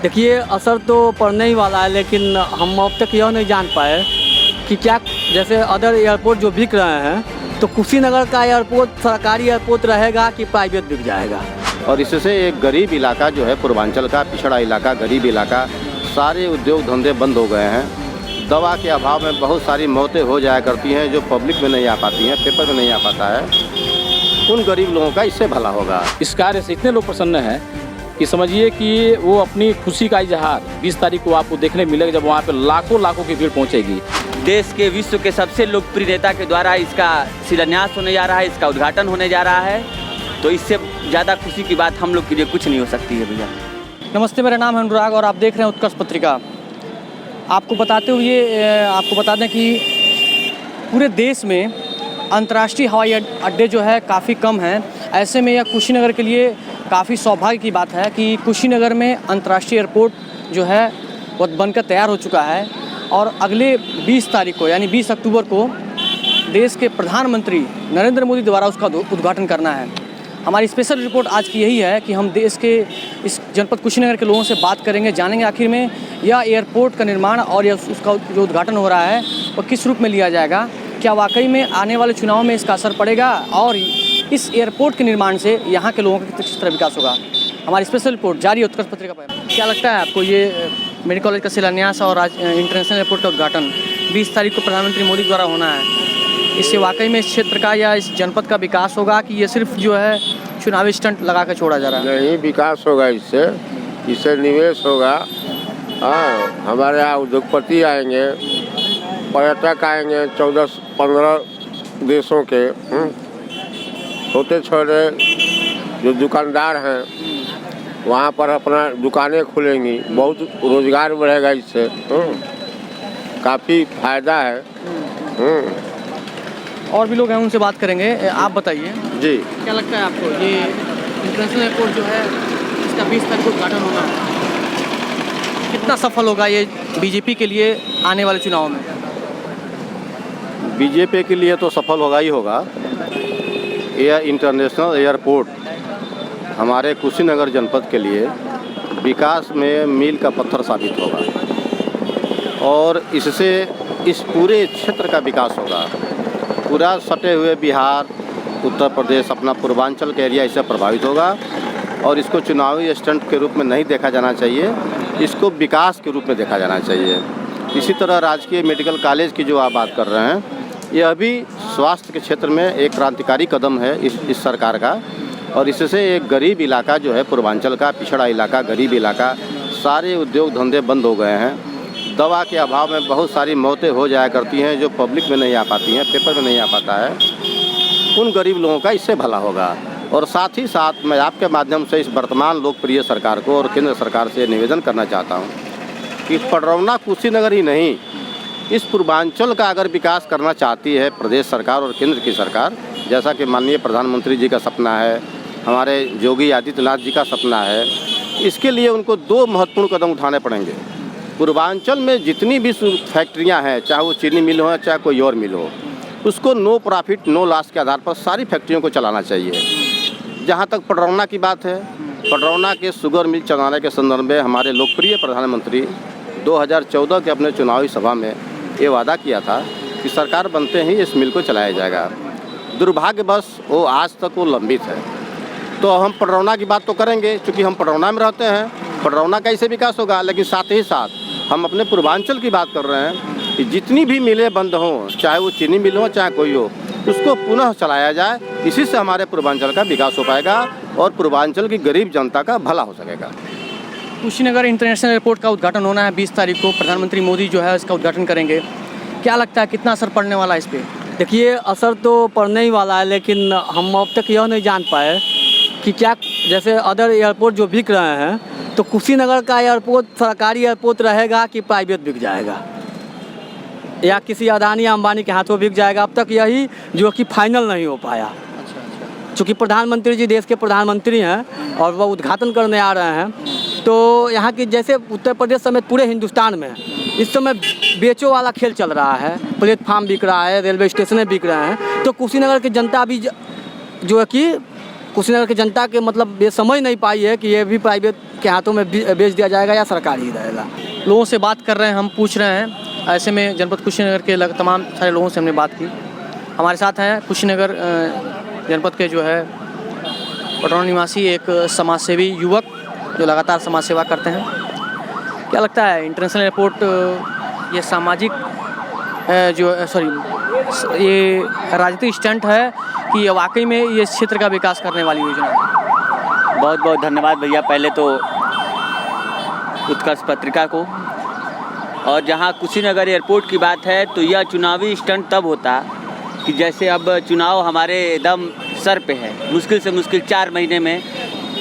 देखिए, असर तो पड़ने ही वाला है, लेकिन हम अब तक यह नहीं जान पाए कि क्या जैसे अदर एयरपोर्ट जो बिक रहे हैं, तो कुशीनगर का एयरपोर्ट सरकारी एयरपोर्ट रहेगा कि प्राइवेट बिक जाएगा। और इससे एक गरीब इलाका जो है, पूर्वांचल का पिछड़ा इलाका, गरीब इलाका, सारे उद्योग धंधे बंद हो गए हैं। दवा के अभाव में बहुत सारी मौतें हो जाया करती हैं जो पब्लिक में नहीं आ पाती हैं, पेपर में नहीं आ पाता है। उन गरीब लोगों का इससे भला होगा। इस कार्य से इतने लोग प्रसन्न हैं कि समझिए कि वो अपनी खुशी का इजहार 20 तारीख को आपको देखने मिलेगा, जब वहाँ पे लाखों की भीड़ पहुँचेगी। देश के विश्व के सबसे लोकप्रिय नेता के द्वारा इसका शिलान्यास होने जा रहा है, इसका उद्घाटन होने जा रहा है, तो इससे ज़्यादा खुशी की बात हम लोग के लिए कुछ नहीं हो सकती है भैया। नमस्ते, मेरा नाम है अनुराग और आप देख रहे हैं उत्कर्ष पत्रिका। आपको बता दें कि पूरे देश में अंतर्राष्ट्रीय हवाई अड्डे जो है काफ़ी कम हैं। ऐसे में यह कुशीनगर के लिए काफ़ी सौभाग्य की बात है कि कुशीनगर में अंतर्राष्ट्रीय एयरपोर्ट जो है वो बनकर तैयार हो चुका है और अगले 20 तारीख को यानी 20 अक्टूबर को देश के प्रधानमंत्री नरेंद्र मोदी द्वारा उसका उद्घाटन करना है। हमारी स्पेशल रिपोर्ट आज की यही है कि हम देश के इस जनपद कुशीनगर के लोगों से बात करेंगे, जानेंगे आखिर में यह एयरपोर्ट का निर्माण और यह उसका जो उद्घाटन हो रहा है वो किस रूप में लिया जाएगा, क्या वाकई में आने वाले चुनाव में इसका असर पड़ेगा और इस एयरपोर्ट के निर्माण से यहाँ के लोगों का किस तरह विकास होगा। हमारी स्पेशल रिपोर्ट जारी है उत्कर्ष पत्रिका पर। क्या लगता है आपको ये मेडिकल कॉलेज का शिलान्यास और इंटरनेशनल एयरपोर्ट का उद्घाटन 20 तारीख को प्रधानमंत्री मोदी द्वारा होना है, इससे वाकई में इस क्षेत्र का या इस जनपद का विकास होगा कि ये सिर्फ जो है चुनावी स्टंट लगा कर छोड़ा जा रहा है? नहीं, विकास होगा, इससे निवेश होगा। हाँ, हमारे यहाँ उद्योगपति आएंगे, पर्यटक आएंगे 14-15 देशों के, छोटे छोटे जो दुकानदार हैं वहाँ पर अपना दुकानें खुलेंगी, बहुत रोजगार बढ़ेगा इससे, काफ़ी फायदा है। और भी लोग हैं, उनसे बात करेंगे। आप बताइए जी, क्या लगता है आपको ये इंटरनेशनल एयरपोर्ट जो है इसका 20 तारीख को उद्घाटन होना है, कितना सफल होगा ये बीजेपी के लिए आने वाले चुनाव में? बीजेपी के लिए तो सफल होगा ही होगा। यह इंटरनेशनल एयरपोर्ट हमारे कुशीनगर जनपद के लिए विकास में मील का पत्थर साबित होगा और इससे इस पूरे क्षेत्र का विकास होगा। पूरा सटे हुए बिहार, उत्तर प्रदेश, अपना पूर्वांचल का एरिया इससे प्रभावित होगा और इसको चुनावी स्टंट के रूप में नहीं देखा जाना चाहिए, इसको विकास के रूप में देखा जाना चाहिए। इसी तरह राजकीय मेडिकल कॉलेज की जो आप बात कर रहे हैं, यह भी स्वास्थ्य के क्षेत्र में एक क्रांतिकारी कदम है इस सरकार का और इससे एक गरीब इलाका जो है, पूर्वांचल का पिछड़ा इलाका, गरीब इलाका, सारे उद्योग धंधे बंद हो गए हैं। दवा के अभाव में बहुत सारी मौतें हो जाया करती हैं जो पब्लिक में नहीं आ पाती हैं, पेपर में नहीं आ पाता है। उन गरीब लोगों का इससे भला होगा। और साथ ही साथ मैं आपके माध्यम से इस वर्तमान लोकप्रिय सरकार को और केंद्र सरकार से निवेदन करना चाहता हूं कि पडरौना कुशीनगर ही नहीं, इस पूर्वांचल का अगर विकास करना चाहती है प्रदेश सरकार और केंद्र की सरकार, जैसा कि माननीय प्रधानमंत्री जी का सपना है, हमारे योगी आदित्यनाथ जी का सपना है, इसके लिए उनको 2 महत्वपूर्ण कदम उठाने पड़ेंगे। पूर्वांचल में जितनी भी फैक्ट्रियां हैं, चाहे वो चीनी मिल हो चाहे कोई और मिल हो, उसको नो प्रॉफिट नो लॉस के आधार पर सारी फैक्ट्रियों को चलाना चाहिए। जहां तक पडरौना की बात है, पडरौना के शुगर मिल चलाने के संदर्भ में हमारे लोकप्रिय प्रधानमंत्री 2014 के अपने चुनावी सभा में ये वादा किया था कि सरकार बनते ही इस मिल को चलाया जाएगा। दुर्भाग्यवश वो आज तक वो लंबित है। तो हम पडरौना की बात तो करेंगे, क्योंकि हम पडरौना में रहते हैं, पडरौना का इससे विकास होगा, लेकिन साथ ही साथ हम अपने पूर्वांचल की बात कर रहे हैं कि जितनी भी मिलें बंद हों, चाहे वो चीनी मिल हो चाहे कोई हो, उसको पुनः चलाया जाए। इसी से हमारे पूर्वांचल का विकास हो पाएगा और पूर्वांचल की गरीब जनता का भला हो सकेगा। कुशीनगर इंटरनेशनल एयरपोर्ट का उद्घाटन होना है 20 तारीख को, प्रधानमंत्री मोदी जो है इसका उद्घाटन करेंगे। क्या लगता है कितना असर पड़ने वाला है इस पर? देखिए, असर तो पड़ने ही वाला है, लेकिन हम अब तक यह नहीं जान पाए कि क्या जैसे अदर एयरपोर्ट जो बिक रहे हैं, तो कुशीनगर का एयरपोर्ट सरकारी एयरपोर्ट रहेगा कि प्राइवेट बिक जाएगा या किसी अदानी अंबानी के हाथों बिक जाएगा। अब तक यही जो कि फाइनल नहीं हो पाया। चूँकि प्रधानमंत्री जी देश के प्रधानमंत्री हैं और वह उद्घाटन करने आ रहे हैं, तो यहाँ की जैसे उत्तर प्रदेश समेत पूरे हिंदुस्तान में इस समय बेचो वाला खेल चल रहा है। प्लेटफार्म बिक रहा है, रेलवे स्टेशन बिक रहे हैं, तो कुशीनगर की जनता भी जो है कि कुशीनगर की जनता के मतलब ये समझ नहीं पाई है कि ये भी प्राइवेट के हाथों में बेच दिया जाएगा या सरकारी ही रहेगा। लोगों से बात कर रहे हैं, हम पूछ रहे हैं। ऐसे में जनपद कुशीनगर के तमाम सारे लोगों से हमने बात की। हमारे साथ हैं कुशीनगर जनपद के जो है पटरौनी निवासी एक समाजसेवी युवक जो लगातार समाज सेवा करते हैं। क्या लगता है इंटरनेशनल एयरपोर्ट ये सामाजिक ये राजनीतिक स्टंट है कि वाकई में ये क्षेत्र का विकास करने वाली योजना है? बहुत बहुत धन्यवाद भैया पहले तो उत्कर्ष पत्रिका को। और जहां कुशीनगर एयरपोर्ट की बात है तो यह चुनावी स्टंट तब होता कि जैसे अब चुनाव हमारे एकदम सर पे है, मुश्किल से मुश्किल 4 महीने में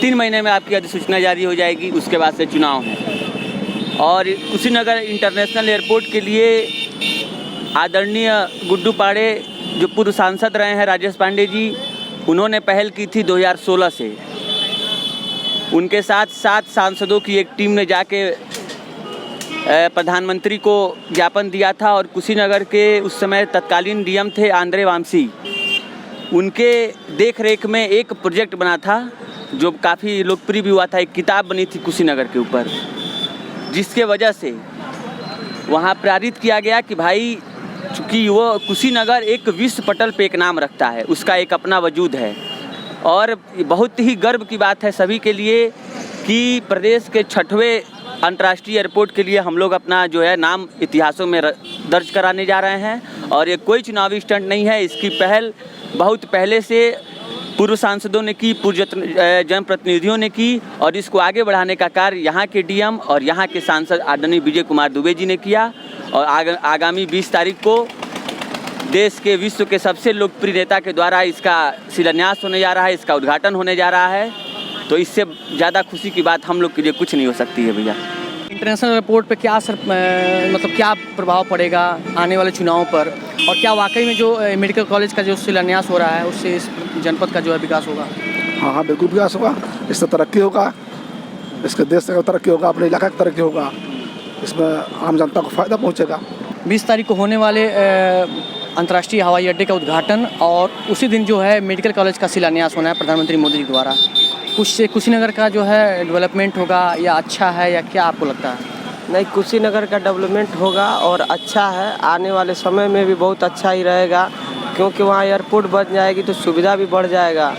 3 महीने में आपकी अधिसूचना जारी हो जाएगी, उसके बाद से चुनाव है। और कुशीनगर इंटरनेशनल एयरपोर्ट के लिए आदरणीय गुड्डू पाड़े जो पूर्व सांसद रहे हैं राजेश पांडे जी, उन्होंने पहल की थी 2016 से। उनके साथ 7 सांसदों की एक टीम ने जाके प्रधानमंत्री को ज्ञापन दिया था और कुशीनगर के उस समय तत्कालीन डीएम थे आंद्रे वामसी, उनके देख रेख में एक प्रोजेक्ट बना था जो काफ़ी लोकप्रिय भी हुआ था। एक किताब बनी थी कुशीनगर के ऊपर, जिसके वजह से वहाँ प्रेरित किया गया कि भाई चूँकि वो कुशीनगर एक विश्व पटल पे एक नाम रखता है, उसका एक अपना वजूद है। और बहुत ही गर्व की बात है सभी के लिए कि प्रदेश के 6वें अंतर्राष्ट्रीय एयरपोर्ट के लिए हम लोग अपना जो है नाम इतिहासों में दर्ज कराने जा रहे हैं। और ये कोई चुनावी स्टंट नहीं है, इसकी पहल बहुत पहले से पूर्व सांसदों ने की, पूर्व जनप्रतिनिधियों ने की और इसको आगे बढ़ाने का कार्य यहाँ के डीएम और यहाँ के सांसद आदरणीय विजय कुमार दुबे जी ने किया। और आगामी 20 तारीख को देश के विश्व के सबसे लोकप्रिय नेता के द्वारा इसका शिलान्यास होने जा रहा है, इसका उद्घाटन होने जा रहा है। तो इससे ज़्यादा खुशी की बात हम लोग के लिए कुछ नहीं हो सकती है भैया। इंटरनेशनल एयरपोर्ट पे क्या असर मतलब क्या प्रभाव पड़ेगा आने वाले चुनावों पर, और क्या वाकई में जो मेडिकल कॉलेज का जो शिलान्यास हो रहा है उससे इस जनपद का जो है विकास होगा? हाँ, बिल्कुल विकास होगा, इससे तरक्की होगा, इसके देश का तरक्की होगा, अपने इलाका की तरक्की होगा, इसमें आम जनता को फ़ायदा पहुँचेगा। 20 तारीख को होने वाले अंतर्राष्ट्रीय हवाई अड्डे का उद्घाटन और उसी दिन जो है मेडिकल कॉलेज का शिलान्यास होना है प्रधानमंत्री मोदी जी द्वारा। कुशीनगर का जो है डेवलपमेंट होगा या अच्छा है या क्या आपको लगता है? नहीं, कुशीनगर का डेवलपमेंट होगा और अच्छा है, आने वाले समय में भी बहुत अच्छा ही रहेगा क्योंकि वहाँ एयरपोर्ट बन जाएगी तो सुविधा भी बढ़ जाएगा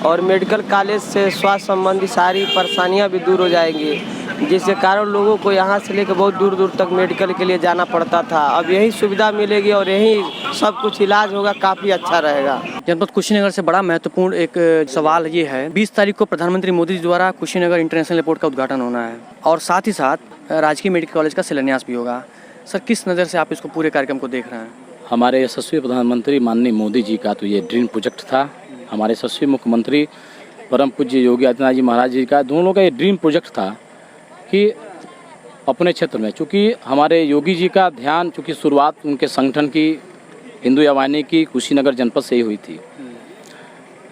और मेडिकल कॉलेज से स्वास्थ्य संबंधी सारी परेशानियाँ भी दूर हो जाएंगी, जिसके कारण लोगों को यहाँ से लेकर बहुत दूर दूर तक मेडिकल के लिए जाना पड़ता था। अब यही सुविधा मिलेगी और यही सब कुछ इलाज होगा, काफ़ी अच्छा रहेगा। जनपद कुशीनगर से बड़ा महत्वपूर्ण एक सवाल ये है, 20 तारीख को प्रधानमंत्री मोदी जी द्वारा कुशीनगर इंटरनेशनल एयरपोर्ट का उद्घाटन होना है और साथ ही साथ राजकीय मेडिकल कॉलेज का शिलान्यास भी होगा। सर, किस नज़र से आप इसको पूरे कार्यक्रम को देख रहे हैं? हमारे यशस्वी प्रधानमंत्री माननीय मोदी जी का तो ये ड्रीम प्रोजेक्ट था। हमारे यशस्वी मुख्यमंत्री परम पूज्य योगी आदित्यनाथ जी महाराज जी का, दोनों का ये ड्रीम प्रोजेक्ट था कि अपने क्षेत्र में, चूँकि हमारे योगी जी का ध्यान, चूँकि शुरुआत उनके संगठन की हिंदू या वाहिनी की कुशीनगर जनपद से ही हुई थी।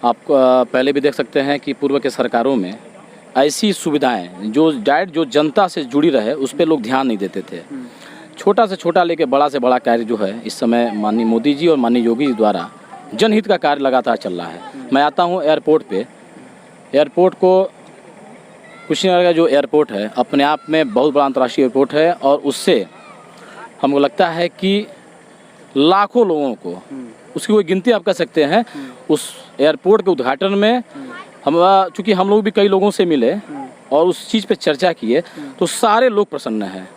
आप पहले भी देख सकते हैं कि पूर्व के सरकारों में ऐसी सुविधाएं जो डायरेक्ट जो जनता से जुड़ी रहे उस पर लोग ध्यान नहीं देते थे। छोटा से छोटा लेके बड़ा से बड़ा कार्य जो है इस समय माननीय मोदी जी और माननीय योगी जी द्वारा जनहित का कार्य लगातार चल रहा है। मैं आता हूँ एयरपोर्ट पे। एयरपोर्ट को, कुशीनगर का जो एयरपोर्ट है अपने आप में बहुत बड़ा अंतर्राष्ट्रीय एयरपोर्ट है और उससे हमको लगता है कि लाखों लोगों को, उसकी कोई गिनती आप कर सकते हैं। उस एयरपोर्ट के उद्घाटन में हम, चूँकि हम लोग भी कई लोगों से मिले और उस चीज़ पे चर्चा किए तो सारे लोग प्रसन्न हैं।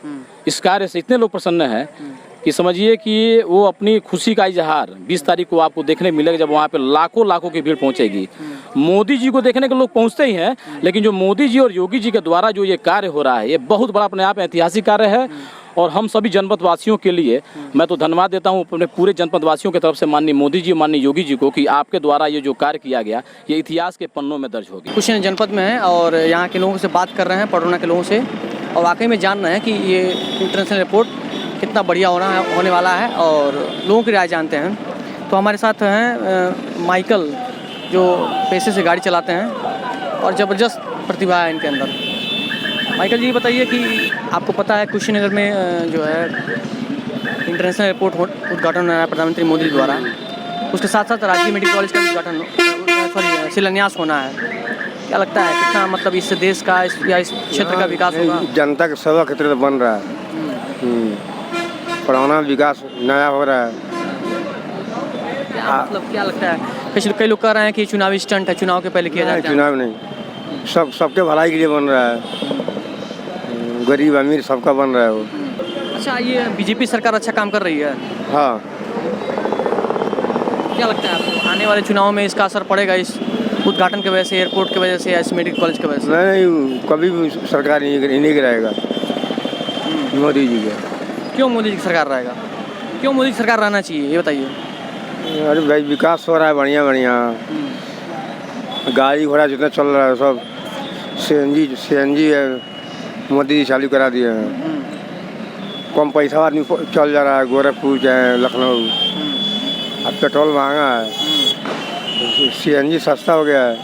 इस कार्य से इतने लोग प्रसन्न हैं कि समझिए कि वो अपनी खुशी का इजहार 20 तारीख को आपको देखने मिलेगा, जब वहाँ पे लाखों की भीड़ पहुँचेगी। मोदी जी को देखने के लोग पहुँचते ही हैं, लेकिन जो मोदी जी और योगी जी के द्वारा जो ये कार्य हो रहा है ये बहुत बड़ा अपने आप ऐतिहासिक कार्य है। और हम सभी जनपदवासियों के लिए मैं तो धन्यवाद देता हूँ अपने पूरे जनपदवासियों की तरफ से माननीय मोदी जी, माननीय योगी जी को, कि आपके द्वारा ये जो कार्य किया गया ये इतिहास के पन्नों में दर्ज होगी। कुशीनगर जनपद में है और यहाँ के लोगों से बात कर रहे हैं, पटरौना के लोगों से, और वाकई में जान रहे हैं कि ये इंटरनेशनल एयरपोर्ट कितना बढ़िया होने वाला है और लोगों की राय जानते हैं। तो हमारे साथ हैं माइकल, जो पैसे से गाड़ी चलाते हैं और ज़बरदस्त प्रतिभा है इनके अंदर। माइकल जी, बताइए कि आपको पता है कुशीनगर में जो है इंटरनेशनल एयरपोर्ट उद्घाटन हो रहा है प्रधानमंत्री मोदी द्वारा, उसके साथ साथ राजकीय मेडिकल कॉलेज का उद्घाटन शिलान्यास होना है। क्या लगता है कितना मतलब इससे देश का या इस क्षेत्र का विकास होगा? जनता का सेवा के तरह बन रहा है। पुराना विकास नया हो रहा है। मतलब क्या लगता है कई लोग कह रहे हैं कि चुनावी स्टंट है, चुनाव के पहले किया जाता है। चुनाव नहीं, सबके भलाई के लिए बन रहा है। गरीब अमीर सबका बन रहा है वो। अच्छा, ये बीजेपी सरकार अच्छा काम कर रही है। हाँ, क्या लगता है आपको आने वाले चुनाव में इसका असर पड़ेगा इस उद्घाटन की वजह से, एयरपोर्ट की वजह से या इस मेडिकल कॉलेज की वजह से? नहीं, कभी भी सरकार नहीं गिराएगा मोदी जी का। क्यों मोदी जी की सरकार रहेगा? क्यों मोदी की सरकार रहना चाहिए ये बताइए। अरे भाई, विकास हो रहा है बढ़िया बढ़िया। गाड़ी घोड़ा जितना चल रहा है सब CNG है, मोदी जी चालू करा दिए हैं। कम पैसा आदमी चल जा रहा है, गोरखपुर चाहे लखनऊ। अब पेट्रोल महंगा है, CNG सस्ता हो गया है।